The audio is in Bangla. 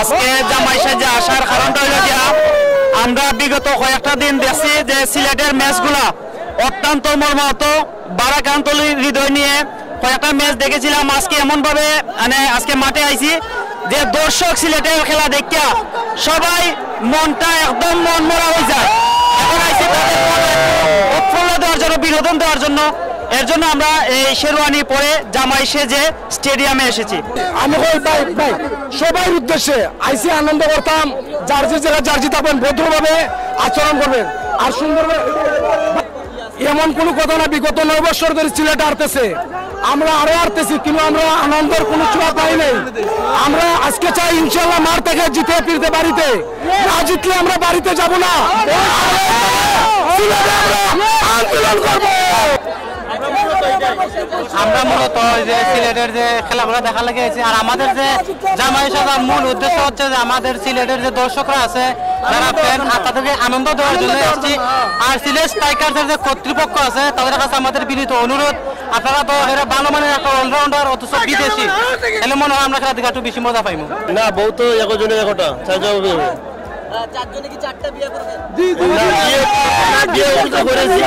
আজকে জামাই সাজে আসার কারণটা হলো যে আমরা বিগত কয়েকটা দিন দেখছি যে সিলেটের ম্যাচগুলা অত্যন্ত মর্মাহত বারাকান্ত হৃদয় নিয়ে কয়েকটা ম্যাচ দেখেছিলাম। আজকে এমনভাবে মানে আজকে মাঠে আইছি যে দর্শক সিলেটের খেলা দেখিয়া সবাই মনটা একদম মনমরা হয়ে যায়। এখন আইছি তাদের উৎফুল্ল দেওয়ার জন্য, বিনোদন দেওয়ার জন্য। এর জন্য আমরা এই শেরওয়ানি পরে জামাই সেজে স্টেডিয়ামে এসেছি। আমি সবার উদ্দেশ্যে আইসি আনন্দ করতাম, জার্সি জায়গায় জার্সি থাকবেন, ভদ্রভাবে আচরণ করবেন আর সুন্দরভাবে। এমন কোনো কথা না, বিগত 9 বছর ধরে সিলেট আরতেছে, আমরা আরো আরতেছি, কিন্তু আমরা আনন্দের কোনো ছোঁয়া পাই নাই। আমরা আজকে চাই ইনশাল্লাহ মার থেকে জিতে ফিরতে বাড়িতে, না জিতলে আমরা বাড়িতে যাব না, আন্দোলন করবো। আমরা মূলত যে সিলেটের যে খেলাগুলো দেখা লেগেছে, আর আমাদের যে জামাই সাজার মূল উদ্দেশ্য হচ্ছে যে আমাদের সিলেটের যে দর্শকরা আছে যারা ফ্যান, তাদেরকে আনন্দ দেওয়ার জন্য এসেছি। আর সিলেট স্ট্রাইকার্সের যে কর্তৃপক্ষ আছে তাদের কাছে আমাদের বিনীত অনুরোধ, আপনারা তো এরা ভালো মানের একটা অলরাউন্ডার, অথচ বিদেশি, তাহলে মনে হয় আমরা খেলা থেকে একটু বেশি মজা পাইব না। বউ তো একজনের একটা চারজনে কি 4টা বিয়ে করবে? বিয়ে করেছি।